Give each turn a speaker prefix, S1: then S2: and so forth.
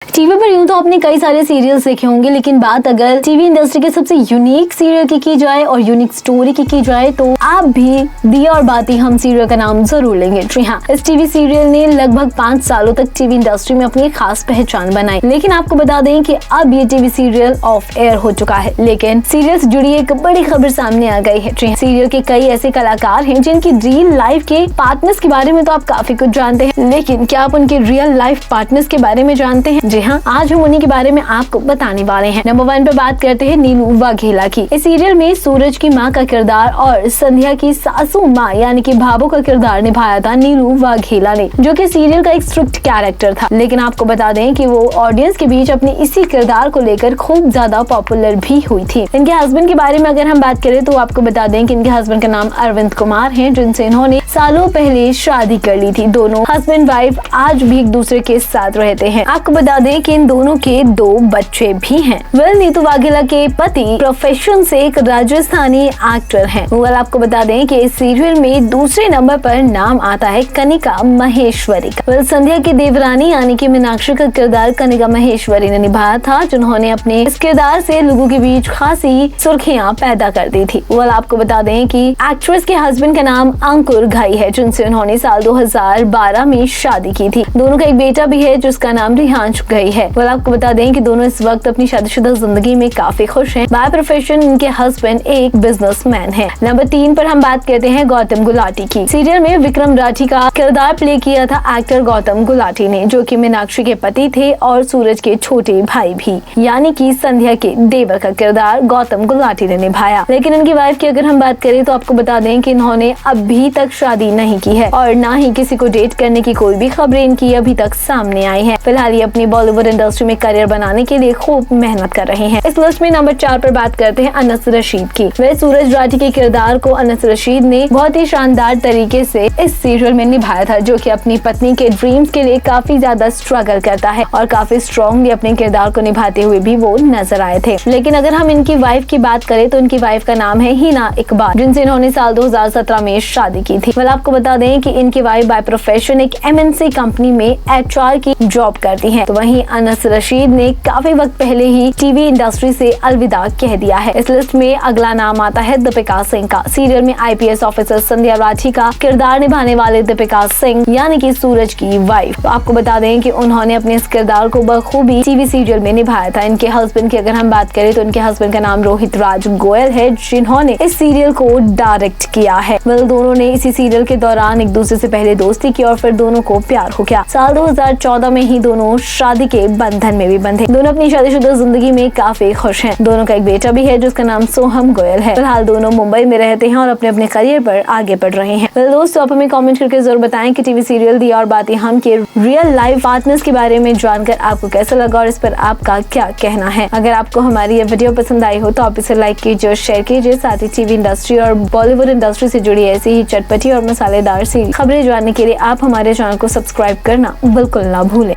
S1: TV पर यूं तो आपने कई सारे सीरियल्स देखे होंगे, लेकिन बात अगर टीवी इंडस्ट्री के सबसे यूनिक सीरियल की जाए और यूनिक स्टोरी की जाए तो आप भी दिया और बाती हम सीरियल का नाम जरूर लेंगे। जी हाँ, इस टीवी सीरियल ने लगभग 5 सालों तक टीवी इंडस्ट्री में अपनी खास पहचान बनाई। लेकिन आपको बता दें कि अब ये टीवी सीरियल ऑफ एयर हो चुका है, लेकिन सीरियल से जुड़ी एक बड़ी खबर सामने आ गई है। जी हाँ, सीरियल के कई ऐसे कलाकार हैं जिनकी रियल लाइफ के पार्टनर्स के बारे में तो आप काफी कुछ जानते हैं, लेकिन क्या आप उनके रियल लाइफ पार्टनर्स के बारे में जानते हैं? जी हाँ, आज हम उन्हीं के बारे में आपको बताने वाले हैं। नंबर 1 पे बात करते हैं नीलू वाघेला की। इस सीरियल में सूरज की माँ का किरदार और संध्या की सासू माँ यानी कि भाभो का किरदार निभाया था नीलू वाघेला ने, जो कि सीरियल का एक स्ट्रिक्ट कैरेक्टर था। लेकिन आपको बता दें कि वो ऑडियंस के बीच अपने इसी किरदार को लेकर खूब ज्यादा पॉपुलर भी हुई थी। इनके हस्बैंड के बारे में अगर हम बात करें तो आपको बता दें कि इनके हस्बैंड का नाम अरविंद कुमार है, जिनसे इन्होंने सालों पहले शादी कर ली थी। दोनों हस्बैंड वाइफ आज भी एक दूसरे के साथ रहते हैं। आपको बता दें कि इन दोनों के 2 बच्चे भी हैं। नीतू वाघेला के पति प्रोफेशन से एक राजस्थानी एक्टर हैं। आपको बता दें कि इस सीरियल में दूसरे नंबर पर नाम आता है कनिका महेश्वरी का। संध्या की देवरानी यानी कि मीनाक्षी का किरदार कनिका महेश्वरी ने निभाया था, जिन्होंने अपने इस किरदार से लोगों के बीच खासी सुर्खियां पैदा कर दी थी। आपको बता दें कि एक्ट्रेस के हस्बैंड का नाम अंकुर घई है, जिनसे उन्होंने साल 2012 में शादी की थी। दोनों का एक बेटा भी है जिसका नाम रिहांश घई है। आपको बता दें कि दोनों इस वक्त अपनी शादीशुदा जिंदगी में काफी खुश हैं। बाय प्रोफेशन इनके हस्बैंड एक बिजनेसमैन हैं। नंबर 3 पर हम बात करते हैं गौतम गुलाटी की। सीरियल में विक्रम राठी का किरदार प्ले किया था एक्टर गौतम गुलाटी ने, जो कि मीनाक्षी के पति थे और सूरज के छोटे भाई भी, यानी कि संध्या के देवर का किरदार गौतम गुलाटी ने निभाया। लेकिन इनकी वाइफ की अगर हम बात करें तो आपको बता दें कि इन्होंने अभी तक शादी नहीं की है और ना ही किसी को डेट करने की कोई भी खबरें इनकी अभी तक सामने आई है। फिलहाल ये अपनी बॉलीवुड इंडस्ट्री में करियर बनाने के लिए खूब मेहनत कर रहे हैं। इस लिस्ट में नंबर 4 पर बात करते हैं अनस रशीद की। वह सूरज राठी के किरदार को अनस रशीद ने बहुत ही शानदार तरीके से इस सीरियल में निभाया था, जो कि अपनी पत्नी के ड्रीम्स के लिए काफी ज्यादा स्ट्रगल करता है और काफी स्ट्रॉन्गली अपने किरदार को निभाते हुए भी वो नजर आए थे। लेकिन अगर हम इनकी वाइफ की बात करें तो इनकी वाइफ का नाम है हिना इकबाल, जिनसे इन्होंने साल 2017 में शादी की थी। आपको बता दें कि इनकी वाइफ बाय प्रोफेशन एक MNC कंपनी में HR की जॉब करती है। तो वहीं अनस रशीद ने काफी वक्त पहले ही टीवी इंडस्ट्री से अलविदा कह दिया है। इस लिस्ट में अगला नाम आता है दीपिका सिंह का। सीरियल में IPS ऑफिसर संध्या राठी का किरदार निभाने वाले दीपिका सिंह यानी कि सूरज की वाइफ। आपको बता दें कि उन्होंने अपने इस किरदार को बखूबी टीवी सीरियल में निभाया था। इनके हस्बैंड की अगर हम बात करें तो इनके हस्बैंड का नाम रोहित राज गोयल है, जिन्होंने इस सीरियल को डायरेक्ट किया है। दोनों ने इसी सीरियल के दौरान एक दूसरे से पहले दोस्ती की और फिर दोनों को प्यार हो गया। साल 2014 में ही दोनों शादी के बंधन में भी बंधे। दोनों अपनी शादीशुदा जिंदगी में काफी खुश हैं। दोनों का एक बेटा भी है जिसका नाम सोहम गोयल है। फिलहाल दोनों मुंबई में रहते हैं और अपने अपने करियर पर आगे बढ़ रहे हैं। दोस्तों, आप हमें कमेंट करके जरूर बताएं कि टीवी सीरियल दिया और बातें हम के रियल लाइफ पार्टनर्स के बारे में जानकर आपको कैसा लगा और इस पर आपका क्या कहना है। अगर आपको हमारी ये वीडियो पसंद आई हो तो आप इसे लाइक कीजिए और शेयर कीजिए। साथ ही टीवी इंडस्ट्री और बॉलीवुड इंडस्ट्री से जुड़ी ऐसी ही चटपटी और मसालेदार सी खबरें जानने के लिए आप हमारे चैनल को सब्सक्राइब करना बिल्कुल ना भूलें।